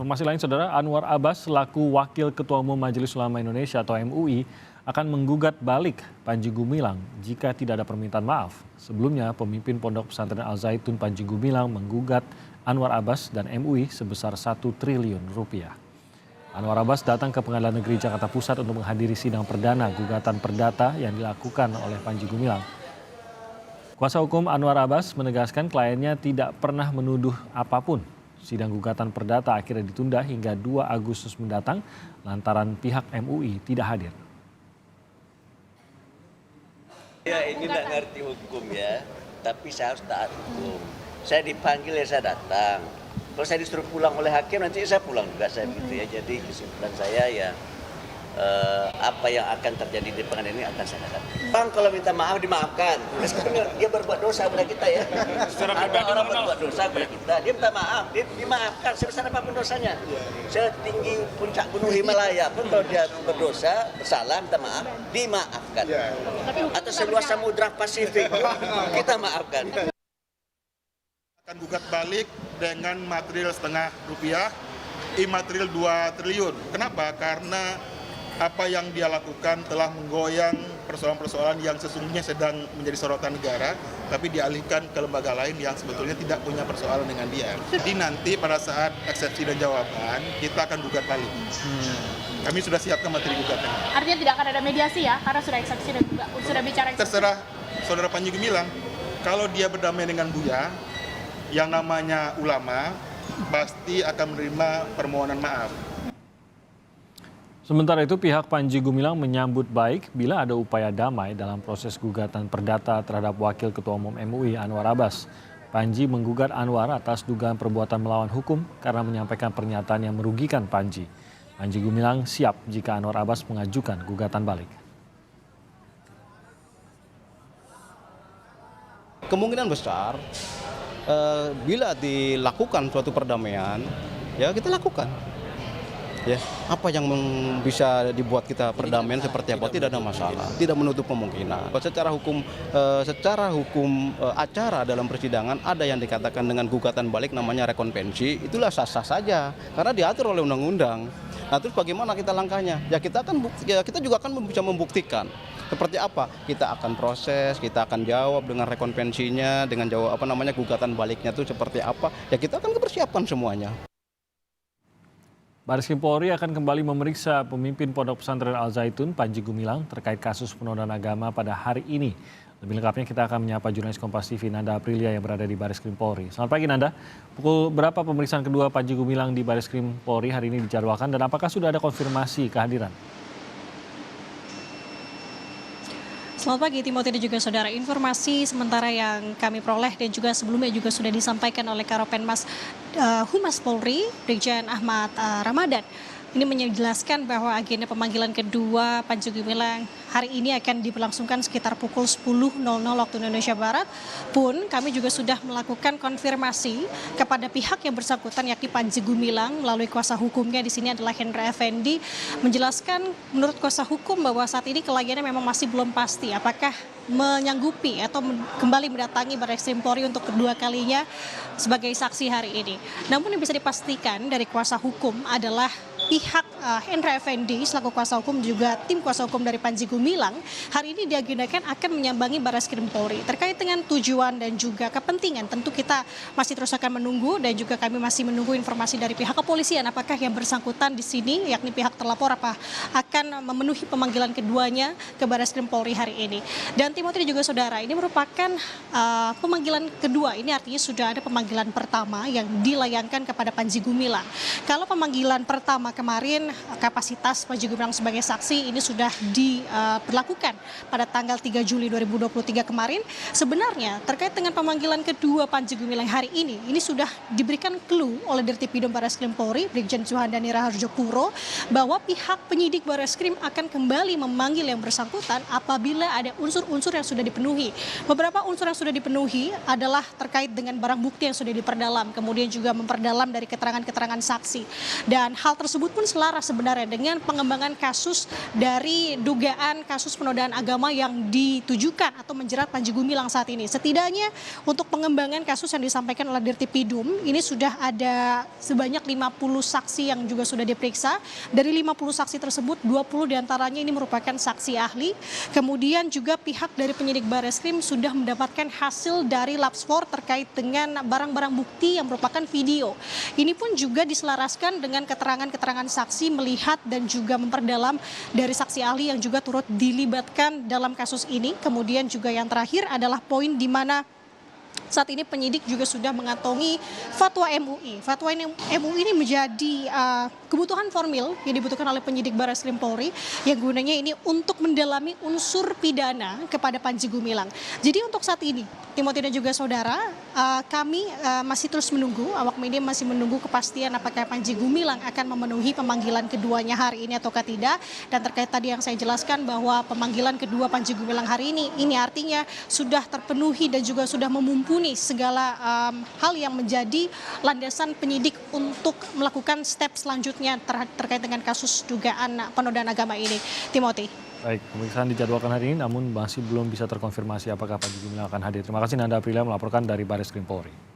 Informasi lain, Saudara, Anwar Abbas selaku Wakil Ketua Umum Majelis Ulama Indonesia atau MUI akan menggugat balik Panji Gumilang jika tidak ada permintaan maaf. Sebelumnya, pemimpin Pondok Pesantren Al Zaitun Panji Gumilang menggugat Anwar Abbas dan MUI sebesar 1 triliun rupiah. Anwar Abbas datang ke Pengadilan Negeri Jakarta Pusat untuk menghadiri sidang perdana gugatan perdata yang dilakukan oleh Panji Gumilang. Kuasa hukum Anwar Abbas menegaskan kliennya tidak pernah menuduh apapun. Sidang gugatan perdata akhirnya ditunda hingga 2 Agustus mendatang lantaran pihak MUI tidak hadir. Ya ini nggak ngerti hukum ya, tapi saya harus taat hukum. Saya dipanggil ya saya datang. Kalau saya disuruh pulang oleh hakim nanti saya pulang juga saya begitu ya. Jadi kesimpulan saya ya apa yang akan terjadi di pengadilan ini akan saya hadapi. Bang kalau minta maaf dimaafkan. Meskipun dia berbuat dosa kepada kita ya. Ada orang berbuat dosa kepada kita, dia minta maaf, dia dimaafkan sebesar apapun dosanya. Setinggi puncak gunung Himalaya pun kalau dia berdosa, bersalah, minta maaf, dimaafkan. Atau seluas samudra Pasifik, kita maafkan. Akan gugat balik dengan material setengah rupiah, imaterial 2 triliun. Kenapa? Karena apa yang dia lakukan telah menggoyang persoalan-persoalan yang sesungguhnya sedang menjadi sorotan negara, tapi dialihkan ke lembaga lain yang sebetulnya tidak punya persoalan dengan dia. Jadi nanti pada saat eksepsi dan jawaban, kita akan gugat balik. Kami sudah siapkan materi gugatan. Artinya tidak akan ada mediasi ya, karena sudah eksepsi dan juga sudah bicara eksepsi. Terserah Saudara Panji Gumilang, kalau dia berdamai dengan Buya, yang namanya ulama, pasti akan menerima permohonan maaf. Sementara itu pihak Panji Gumilang menyambut baik bila ada upaya damai dalam proses gugatan perdata terhadap Wakil Ketua Umum MUI Anwar Abbas. Panji menggugat Anwar atas dugaan perbuatan melawan hukum karena menyampaikan pernyataan yang merugikan Panji. Panji Gumilang siap jika Anwar Abbas mengajukan gugatan balik. Kemungkinan besar bila dilakukan suatu perdamaian, ya kita lakukan. Ya, apa yang bisa dibuat kita perdamaian seperti apa tidak ada masalah, tidak menutup kemungkinan. Secara hukum acara dalam persidangan ada yang dikatakan dengan gugatan balik namanya rekonvensi, itulah sah-sah saja karena diatur oleh undang-undang. Nah, terus bagaimana kita langkahnya? Ya kita juga akan bisa membuktikan seperti apa. Kita akan proses, kita akan jawab dengan rekonvensinya, dengan jawab gugatan baliknya itu seperti apa. Ya kita akan persiapkan semuanya. Bareskrim Polri akan kembali memeriksa pemimpin Pondok Pesantren Al Zaitun Panji Gumilang terkait kasus penodaan agama pada hari ini. Lebih lengkapnya kita akan menyapa jurnalis Kompas TV Nanda Aprilia yang berada di Bareskrim Polri. Selamat pagi Nanda, pukul berapa pemeriksaan kedua Panji Gumilang di Bareskrim Polri hari ini dijadwalkan dan apakah sudah ada konfirmasi kehadiran? Selamat pagi Timothy dan juga saudara. Informasi sementara yang kami peroleh dan juga sebelumnya juga sudah disampaikan oleh Karopenmas Humas Polri, Brigjen Ahmad Ramadan. Ini menjelaskan bahwa agenda pemanggilan kedua Panji Gumilang hari ini akan diberlangsungkan sekitar pukul 10.00 waktu Indonesia Barat. Pun kami juga sudah melakukan konfirmasi kepada pihak yang bersangkutan yakni Panji Gumilang melalui kuasa hukumnya di sini adalah Hendra Effendi, menjelaskan menurut kuasa hukum bahwa saat ini kliennya memang masih belum pasti apakah menyanggupi atau kembali mendatangi Bareskrim Polri untuk kedua kalinya sebagai saksi hari ini. Namun yang bisa dipastikan dari kuasa hukum adalah pihak Hendra Effendi selaku kuasa hukum juga tim kuasa hukum dari Panji Gumilang hari ini diagendakan akan menyambangi Bareskrim Polri. Terkait dengan tujuan dan juga kepentingan tentu kita masih terus akan menunggu dan juga kami masih menunggu informasi dari pihak kepolisian apakah yang bersangkutan di sini yakni pihak terlapor apa akan memenuhi pemanggilan keduanya ke Bareskrim Polri hari ini. Dan Timothy dan juga saudara, ini merupakan pemanggilan kedua, ini artinya sudah ada pemanggilan pertama yang dilayangkan kepada Panji Gumilang. Kalau pemanggilan pertama kemarin kapasitas Panji Gumilang sebagai saksi ini sudah diberlakukan pada tanggal 3 Juli 2023 kemarin. Sebenarnya terkait dengan pemanggilan kedua Panji Gumilang hari ini sudah diberikan clue oleh Dirtipidum Bareskrim Polri, Brigjen Suhandani Raharjo Puro, bahwa pihak penyidik Bareskrim akan kembali memanggil yang bersangkutan apabila ada unsur-unsur yang sudah dipenuhi. Beberapa unsur yang sudah dipenuhi adalah terkait dengan barang bukti yang sudah diperdalam, kemudian juga memperdalam dari keterangan-keterangan saksi. Dan hal tersebut tersebut pun selaras sebenarnya dengan pengembangan kasus dari dugaan kasus penodaan agama yang ditujukan atau menjerat Panji Gumilang saat ini. Setidaknya untuk pengembangan kasus yang disampaikan oleh Dirtipidum, ini sudah ada sebanyak 50 saksi yang juga sudah diperiksa. Dari 50 saksi tersebut, 20 diantaranya ini merupakan saksi ahli. Kemudian juga pihak dari penyidik Bareskrim sudah mendapatkan hasil dari Labsfor terkait dengan barang-barang bukti yang merupakan video. Ini pun juga diselaraskan dengan keterangan-keterangan saksi melihat dan juga memperdalam dari saksi ahli yang juga turut dilibatkan dalam kasus ini. Kemudian juga yang terakhir adalah poin di mana saat ini penyidik juga sudah mengantongi fatwa MUI. Fatwa MUI ini menjadi kebutuhan formil yang dibutuhkan oleh penyidik Bareskrim Polri yang gunanya ini untuk mendalami unsur pidana kepada Panji Gumilang. Jadi untuk saat ini, Timothy dan juga saudara, kami masih terus menunggu, awak media masih menunggu kepastian apakah Panji Gumilang akan memenuhi pemanggilan keduanya hari ini ataukah tidak. Dan terkait tadi yang saya jelaskan bahwa pemanggilan kedua Panji Gumilang hari ini artinya sudah terpenuhi dan juga sudah memumpuni segala hal yang menjadi landasan penyidik untuk melakukan step selanjutnya terkait dengan kasus dugaan penodaan agama ini. Timothy. Baik, pemeriksaan dijadwalkan hari ini namun masih belum bisa terkonfirmasi apakah Panji Gumilang akan hadir. Terima kasih Nanda Aprilia melaporkan dari Bareskrim Polri.